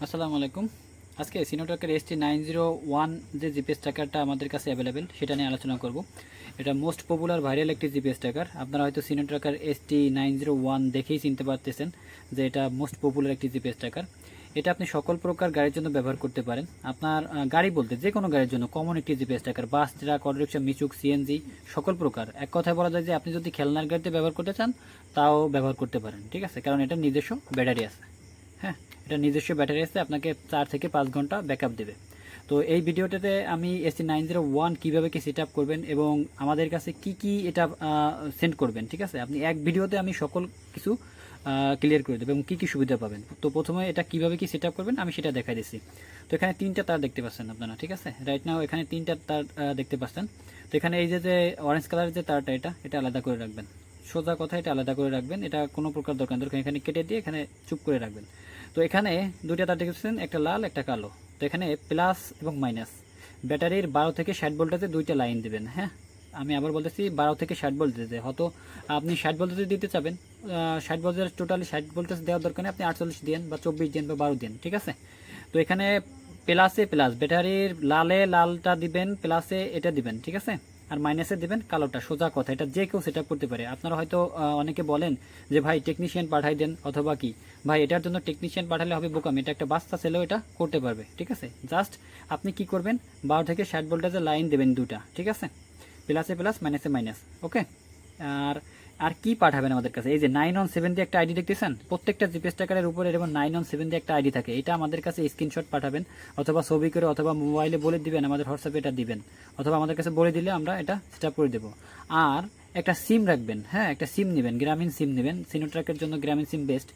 আসসালামু আলাইকুম। আজকে সিনোট্রাকের ST901 যে জিপিএস ট্র্যাকারটা আমাদের কাছে অ্যাভেলেবেল সেটা নিয়ে আলোচনা করব। এটা মোস্ট পপুলার ভাইরাল একটি জিপিএস ট্র্যাকার। আপনারা হয়তো সিনোট্রাকার ST901 দেখেই চিনতে পারতেছেন যে এটা মোস্ট পপুলার একটি জিপিএস ট্র্যাকার। এটা আপনি সকল প্রকার গাড়ির জন্য ব্যবহার করতে পারেন। আপনার গাড়ি বলতে যে কোনো গাড়ির জন্য কমন একটি জিপিএস ট্র্যাকার, বাস, ট্রাক, অটোরিকশা, মিশুক, সিএনজি সকল প্রকার। এক কথায় বলা যায় যে আপনি যদি খেলনার গাড়িতে ব্যবহার করতে চান তাও ব্যবহার করতে পারেন, ঠিক আছে, কারণ এটা নিজস্ব ব্যাটারি আছে। হ্যাঁ, এটা নিজস্ব ব্যাটারি আছে, আপনাকে 4 থেকে 5 ঘন্টা ব্যাকআপ দেবে। তো এই ভিডিওটাতে আমি ST901 কীভাবে কি সেট আপ করবেন এবং আমাদের কাছে কি এটা সেন্ড করবেন, ঠিক আছে, আপনি এক ভিডিওতে আমি সকল কিছু ক্লিয়ার করে দেবো এবং কী সুবিধা পাবেন। তো প্রথমে এটা কীভাবে কি সেট আপ করবেন আমি সেটা দেখাই দিচ্ছি। তো এখানে 3টা তার দেখতে পাচ্ছেন আপনারা, ঠিক আছে, রাইট নাও এখানে 3টা তার দেখতে পাচ্ছেন। তো এখানে এই যে অরেঞ্জ কালারের যে তারটা এটা আলাদা করে রাখবেন। সোজা কথা, এটা আলাদা করে রাখবেন, এটা কোনো প্রকার দরকার এখানে কেটে দিয়ে এখানে চুপ করে রাখবেন। তো এখানে দুইটা তার দেখেছেন, একটা লাল একটা কালো। তো এখানে প্লাস এবং মাইনাস ব্যাটারির 12 থেকে 60 ভোল্টেজে দুইটা লাইন দেবেন। হ্যাঁ, আমি আবার বলতেছি 12 থেকে 60 ভোল্টেজে। হয়তো আপনি 60 ভোল্টেজে দিতে চাবেন, 60 ভোল্টেজ টোটালি 60 ভোল্টেজ দেওয়ার দরকার নেই, আপনি 48 দেন বা 24 দেন বা 12 দেন, ঠিক আছে। তো এখানে প্লাসে প্লাস ব্যাটারির লালে লালটা দিবেন, প্লাসে এটা দিবেন, ঠিক আছে, আর মাইনাসে দিবেন কালোটা। সোজা কথা, এটা যে কেউ সেট করতে পারে। আপনারা হয়তো অনেকে বলেন যে ভাই টেকনিশিয়ান পাঠাই দেন, অথবা কি ভাই এটার জন্য টেকনিশিয়ান পাঠালে হবে বোকামি, এটা একটা বাচ্চা ছেলেও এটা করতে পারবে, ঠিক আছে। জাস্ট আপনি কি করবেন, 12 থেকে 60 ভোল্টেজের লাইন দেবেন দুটা, ঠিক আছে, প্লাসে প্লাস মাইনাসে মাইনাস, ওকে। আর আর কি পাঠাবেন আমাদের কাছে, এই যে 917 দিয়ে একটা আইডি দেখতেছেন, প্রত্যেকটা জিপিএস ট্র্যাকারের উপরে এরকম 917 দিয়ে একটা আইডি থাকে। এটা আমাদের কাছে স্ক্রিনশট পাঠাবেন, অথবা ছবি করে, অথবা মোবাইলে বলে দিবেন, আমাদের হোয়াটসঅ্যাপে এটা দিবেন, অথবা আমাদের কাছে বলে দিলে আমরা এটা সেট করে দেবো। আর একটা সিম রাখবেন, হ্যাঁ, একটা সিম নেবেন, গ্রামীণ সিম নেবেন, সিনোট্র্যাকের জন্য গ্রামীণ সিম বেস্ট।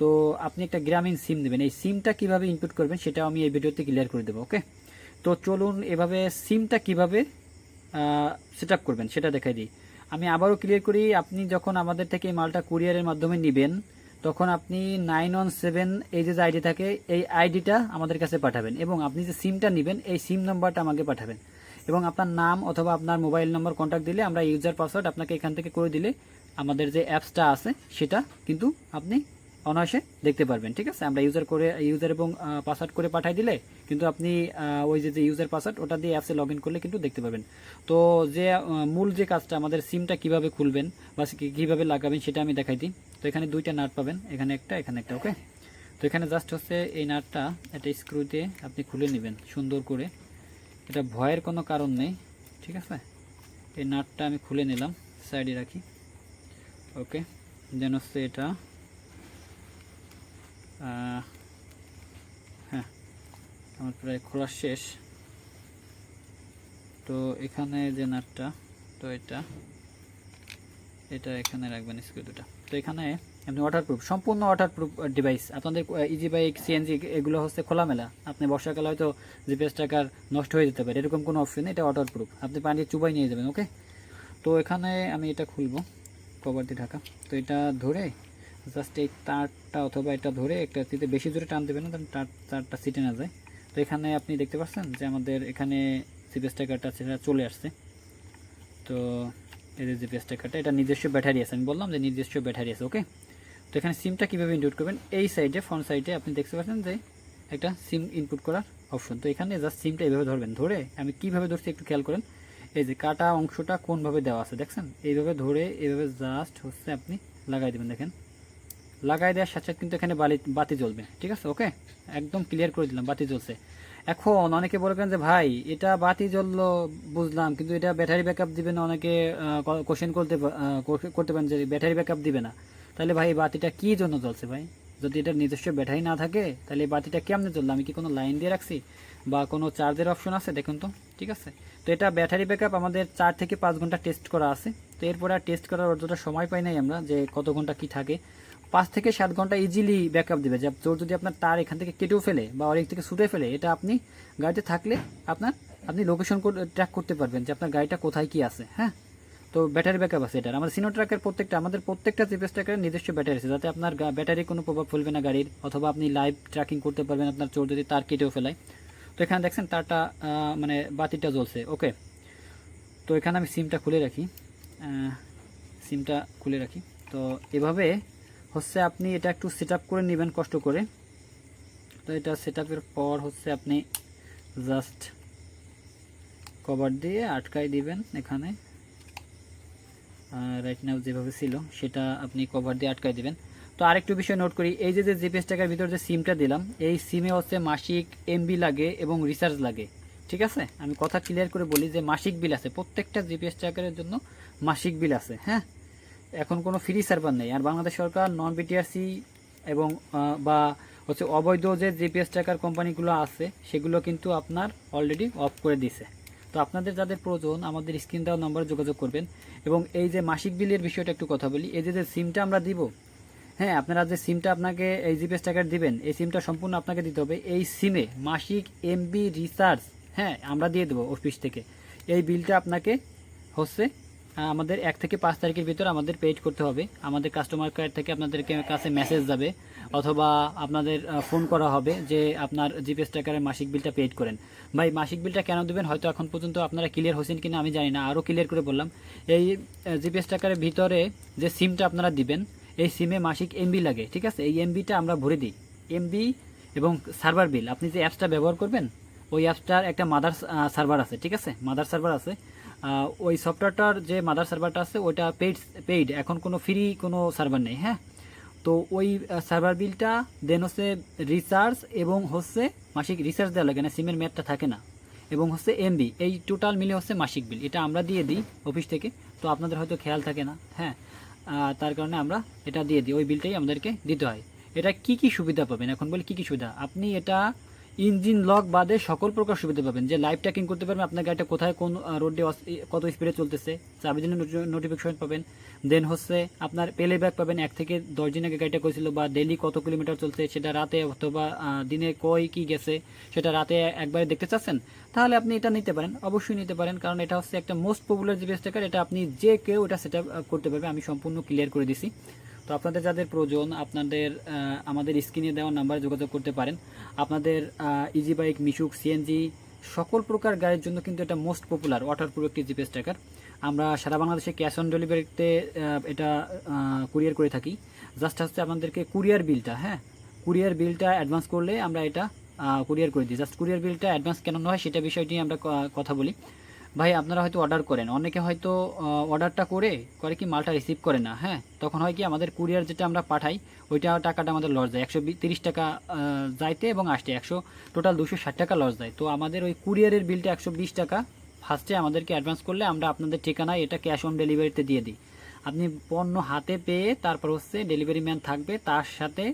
তো আপনি একটা গ্রামীণ সিম নেবেন, এই সিমটা কিভাবে ইনপুট করবেন সেটাও আমি এই ভিডিওতে ক্লিয়ার করে দেবো, ওকে। তো চলুন এভাবে সিমটা কিভাবে সেট করবেন সেটা দেখাই দিই। আমি আবারও ক্লিয়ার করি, আপনি যখন আমাদের থেকে এই মালটা কুরিয়ারের মাধ্যমে নেবেন তখন আপনি 917 এই যে আইডি থাকে এই আইডিটা আমাদের কাছে পাঠাবেন, এবং আপনি যে সিমটা নেবেন এই সিম নাম্বারটা আমাকে পাঠাবেন, এবং আপনার নাম অথবা আপনার মোবাইল নম্বর কন্ট্যাক্ট দিলে আমরা ইউজার পাসওয়ার্ড আপনাকে এখান থেকে করে দিলে আমাদের যে অ্যাপসটা আছে সেটা কিন্তু আপনি অনায়াসে দেখতে পারবেন, ঠিক আছে। আমরা ইউজার এবং পাসওয়ার্ড করে পাঠাই দিলে কিন্তু আপনি ওই যে ইউজার পাসওয়ার্ড ওটা দিয়ে অ্যাপসে লগ ইন করলে কিন্তু দেখতে পারবেন। তো যে মূল যে কাজটা, আমাদের সিমটা কিভাবে খুলবেন বা কীভাবে লাগাবেন সেটা আমি দেখাই দিই। তো এখানে দুইটা নাট পাবেন, এখানে একটা এখানে একটা, ওকে। তো এখানে জাস্ট হচ্ছে এই নাটটা একটা স্ক্রু দিয়ে আপনি খুলে নেবেন সুন্দর করে, এটা ভয়ের কোনো কারণ নেই, ঠিক আছে। এই নাটটা আমি খুলে নিলাম, সাইডে রাখি, ওকে। দেন হচ্ছে এটা, হ্যাঁ, আমার প্রায় খোলা শেষ। তো এখানে যে নাটটা, তো এটা এখানে রাখবেন স্ক্রু দুটা। তো এখানে আপনি ওয়াটারপ্রুফ, সম্পূর্ণ ওয়াটারপ্রুফ ডিভাইস। আপনাদের ইজি বাইক, সিএনজি এগুলো হচ্ছে খোলামেলা, আপনি বর্ষাকালে হয়তো জিপিএস ট্র্যাকার নষ্ট হয়ে যেতে পারে, এরকম কোনো অপশন নেই, এটা ওয়াটারপ্রুফ, আপনি পানি চুবাই নিয়ে যাবেন, ওকে। তো এখানে আমি এটা খুলবো, কভার দিয়ে ঢাকা। তো এটা ধরে জাস্ট এই তারটা অথবা এটা ধরে একটা তিতে বেশি জোরে টান দেবেন না, তারটা সিটে না যায়। তো এখানে আপনি দেখতে পাচ্ছেন যে আমাদের এখানে জিপিএস ট্র্যাকারটা সেটা চলে আসছে। তো এই যে জিপিএস ট্র্যাকারটা, এটা নিজস্ব ব্যাটারি আছে, আমি বললাম যে নিজস্ব ব্যাটারি আছে, ওকে। তো এখানে সিমটা কীভাবে ইনপুট করবেন, এই সাইডে ফ্রন্ট সাইডে আপনি দেখতে পাচ্ছেন যে একটা সিম ইনপুট করার অপশন। তো এখানে জাস্ট সিমটা এইভাবে ধরবেন, ধরে আমি কীভাবে ধরছি একটু খেয়াল করেন, এই যে কাটা অংশটা কোনভাবে দেওয়া আছে দেখছেন, এইভাবে ধরে এইভাবে জাস্ট হচ্ছে আপনি লাগাই দেবেন। দেখেন লাগাই দেওয়ার সাথে সাথে কিন্তু এখানে বাতি জ্বলবে, ঠিক আছে, ওকে। একদম ক্লিয়ার করে দিলাম, বাতি জ্বলছে। এখন অনেকে বলবেন যে ভাই এটা বাতি জ্বললো বুঝলাম, কিন্তু এটা ব্যাটারি ব্যাকআপ দিবে না, অনেকে কোশ্চেন করতে পারেন যে ব্যাটারি ব্যাকআপ দিবে না। তাহলে ভাই এই বাতিটা কী জন্য জ্বলছে ভাই, যদি এটার নিজস্ব ব্যাটারি না থাকে তাহলে এই বাতিটা কেমনে জ্বললো, আমি কি কোনো লাইন দিয়ে রাখছি বা কোনো চার্জের অপশন আছে দেখুন তো, ঠিক আছে। তো এটা ব্যাটারি ব্যাকআপ আমাদের 4 থেকে 5 ঘন্টা টেস্ট করা আছে। তো এরপরে আর টেস্ট করার অতটা সময় পাই নাই আমরা যে কত ঘন্টা কি থাকে। 5 থেকে 7 ঘন্টা ইজিলি ব্যাকআপ দেবে। যে তোর যদি আপনার তার এখান থেকে কেটেও ফেলে বা অনেক থেকে ছুটে ফেলে, এটা আপনি গাড়িতে থাকলে আপনি লোকেশন ট্র্যাক করতে পারবেন যে আপনার গাড়িটা কোথায় কি আছে, হ্যাঁ। তো ব্যাটারি ব্যাকআপ আছে এটার। আমাদের সিনোট্রাকের আমাদের প্রত্যেকটা জিপিএস ট্র্যাকারের নিজস্ব ব্যাটারি আছে, যাতে আপনার ব্যাটারি কোনো প্রভাব ফেলবে না গাড়ির, অথবা আপনি লাইভ ট্র্যাকিং করতে পারবেন আপনার চোর যদি তার কেটেও ফেলায়। তো এখানে দেখছেন তারটা মানে বাতিটা জ্বলছে, ওকে। তো এখানে আমি সিমটা খুলে রাখি। তো এভাবে হচ্ছে আপনি এটা একটু সেট আপ করে নেবেন কষ্ট করে। তো এটা সেট আপের পর হচ্ছে আপনি জাস্ট কভার দিয়ে আটকাই দিবেন এখানে, রাইট নাও যেভাবে ছিল সেটা আপনি কভার দিয়ে আটকাই দিবেন। তো আরেকটু বিষয় নোট করি, এই যে জিপিএস ট্র্যাকার ভিতর যে সিমটা দিলাম, এই সিমে হচ্ছে মাসিক এমবি লাগে এবং রিচার্জ লাগে। ঠিক আছে, আমি কথা ক্লিয়ার করে বলি যে মাসিক বিল আছে, প্রত্যেকটা জিপিএস ট্র্যাকারের জন্য মাসিক বিল আছে। হ্যাঁ, এখন কোনো ফ্রি সার্ভার নেই। আর বাংলাদেশ সরকার নন বিটিআরসি এবং বা হচ্ছে অবৈধ যে জিপিএস ট্র্যাকার কোম্পানিগুলো আছে সেগুলো কিন্তু আপনার অলরেডি অফ করে দিছে। তো আপনাদের যাদের প্রয়োজন আমাদের স্ক্রিন দেওয়া নম্বরে যোগাযোগ করবেন। এবং এই যে মাসিক বিলের বিষয়টা একটু কথা বলি, এই যে সিমটা আমরা দিব, হ্যাঁ, আপনারা যে সিমটা আপনাকে এই জিপিএস ট্র্যাকার দিবেন, এই সিমটা সম্পূর্ণ আপনাকে দিতে হবে। এই সিমে মাসিক এমবি রিচার্জ, হ্যাঁ, আমরা দিয়ে দেবো অফিস থেকে। এই বিলটা আপনাকে হচ্ছে আমাদের 1 থেকে 5 তারিখের ভিতর আমাদের পেড করতে হবে। আমাদের কাস্টমার কেয়ার থেকে আপনাদের কাছে মেসেজ যাবে অথবা আপনাদের ফোন করা হবে যে আপনার জিপিএস ট্র্যাকারের মাসিক বিলটা পেড করেন। ভাই মাসিক বিলটা কেন দেবেন হয়তো এখন পর্যন্ত আপনারা ক্লিয়ার হয়েছেন কিনা আমি জানি না, আরও ক্লিয়ার করে বললাম। এই জিপিএস ট্র্যাকারের ভিতরে যে সিমটা আপনারা দিবেন, এই সিমে মাসিক এমবি লাগে। ঠিক আছে, এই এমবিটা আমরা ভরে দিই। এমবি এবং সার্ভার বিল, আপনি যে অ্যাপসটা ব্যবহার করবেন ওই অ্যাপসটার একটা মাদার সার্ভার আছে। ঠিক আছে, মাদার সার্ভার আছে। ওই সফটওয়্যারটার যে মাদার সার্ভারটা আছে ওইটা পেইড, এখন কোনো ফ্রি কোনো সার্ভার নেই। হ্যাঁ, তো ওই সার্ভার বিলটা দেন হচ্ছে রিচার্জ এবং হচ্ছে মাসিক রিচার্জ দেওয়া লাগে না, সিমের মেয়াদটা থাকে না, এবং হচ্ছে এমবি, এই টোটাল মিলে হচ্ছে মাসিক বিল। এটা আমরা দিয়ে দিই অফিস থেকে, তো আপনাদের হয়তো খেয়াল থাকে না। হ্যাঁ, তার কারণে আমরা এটা দিয়ে দিই, ওই বিলটাই আমাদেরকে দিতে হয়। এটা কি কি সুবিধা পাবেন এখন বলি, কি কি সুবিধা আপনি এটা ইঞ্জিন লক বাদে সকল প্রকার সুবিধা পাবেন। যে লাইভ ট্র্যাকিং করতে পারবেন আপনার গাড়িটা কোথায় কোন রোডে কত স্পিডে চলতেছে, চাবি দিনের নোটিফিকেশন পাবেন। দেন হচ্ছে আপনার প্লে ব্যাক পাবেন, 1 থেকে 10 দিন আগে গাড়িটা করেছিল বা ডেইলি কত কিলোমিটার চলছে সেটা রাতে অথবা দিনে কই কি গেছে সেটা রাতে একবারে দেখতে চাচ্ছেন, তাহলে আপনি এটা নিতে পারেন, অবশ্যই নিতে পারেন। কারণ এটা হচ্ছে একটা মোস্ট পপুলার জিপিএস ট্র্যাকার, এটা আপনি যে কেউ এটা সেট করতে পারবে, আমি সম্পূর্ণ ক্লিয়ার করে দিছি। তো আপনাদের যাদের প্রয়োজন আপনাদের আমাদের স্ক্রিনে দেওয়া নাম্বারে যোগাযোগ করতে পারেন। আপনাদের ইজি বাইক, মিশুক, সিএনজি সকল প্রকার গাড়ির জন্য কিন্তু এটা মোস্ট পপুলার ওয়াটারপ্রুফ একটি জিপিএস ট্র্যাকার। আমরা সারা বাংলাদেশে ক্যাশ অন ডেলিভারিতে এটা কুরিয়ার করে থাকি। জাস্ট হচ্ছে আপনাদেরকে কুরিয়ার বিলটা, হ্যাঁ, কুরিয়ার বিলটা অ্যাডভান্স করলে আমরা এটা কুরিয়ার করে দিই। জাস্ট কুরিয়ার বিলটা অ্যাডভান্স কেন হয় সেটা বিষয়টি আমরা কথা বলি। ভাই আপনারা হয়তো অর্ডার করেন, অনেকে হয়তো অর্ডারটা করে কি মালটা রিসিভ করে না। হ্যাঁ, তখন হয় কি আমাদের কুরিয়ার যেটা আমরা পাঠাই ওইটা টাকাটা আমাদের লস যায়, 130 টাকা যাইতে এবং আসতে, টোটাল 260 টাকা লস যায়। তো আমাদের ওই কুরিয়ারের বিলটা 120 টাকা ফার্স্টে আমাদেরকে অ্যাডভান্স করলে আমরা আপনাদের ঠিকানায় এটা ক্যাশ অন ডেলিভারিতে দিয়ে দিই। আপনি পণ্য হাতে পেয়ে তারপর হচ্ছে ডেলিভারি ম্যান থাকবে, তার সাথে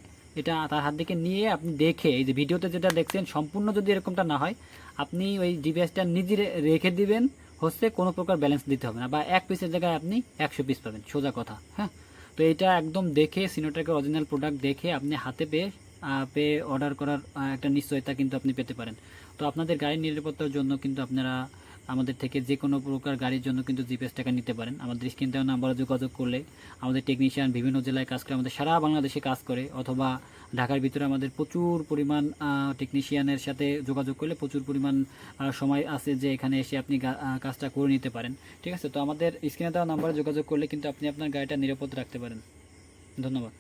এটা তার হাত থেকে নিয়ে আপনি দেখে, এই যে ভিডিওতে যেটা দেখছেন সম্পূর্ণ যদি এরকমটা না হয় আপনি ওই ডিভাইসটা নিজে রেখে দিবেন, হচ্ছে কোনো প্রকার ব্যালেন্স দিতে হবে না, বা 1 পিসের জায়গায় আপনি 100 পিস পাবেন, সোজা কথা। হ্যাঁ, তো এটা একদম দেখে সিনোট্র্যাকের অরিজিনাল প্রোডাক্ট দেখে আপনি হাতে পেয়ে অর্ডার করার একটা নিশ্চয়তা কিন্তু আপনি পেতে পারেন। তো আপনাদের গাড়ির নিরাপত্তার জন্য কিন্তু আপনারা আমাদের থেকে যে কোনো প্রকার গাড়ির জন্য কিন্তু জিপিএস ট্র্যাকার নিতে পারেন। আমাদের স্ক্রিন দেওয়া নাম্বারে যোগাযোগ করলে আমাদের টেকনিশিয়ান বিভিন্ন জেলায় কাজ করে, আমাদের সারা বাংলাদেশে কাজ করে, অথবা ঢাকার ভিতরে আমাদের প্রচুর পরিমাণ টেকনিশিয়ানের সাথে যোগাযোগ করলে প্রচুর পরিমাণ সময় আছে যে এখানে এসে আপনি কাজটা করে নিতে পারেন। ঠিক আছে, তো আমাদের স্ক্রিনে দেওয়া নাম্বারে যোগাযোগ করলে কিন্তু আপনি আপনার গাড়িটা নিরাপদ রাখতে পারেন। ধন্যবাদ।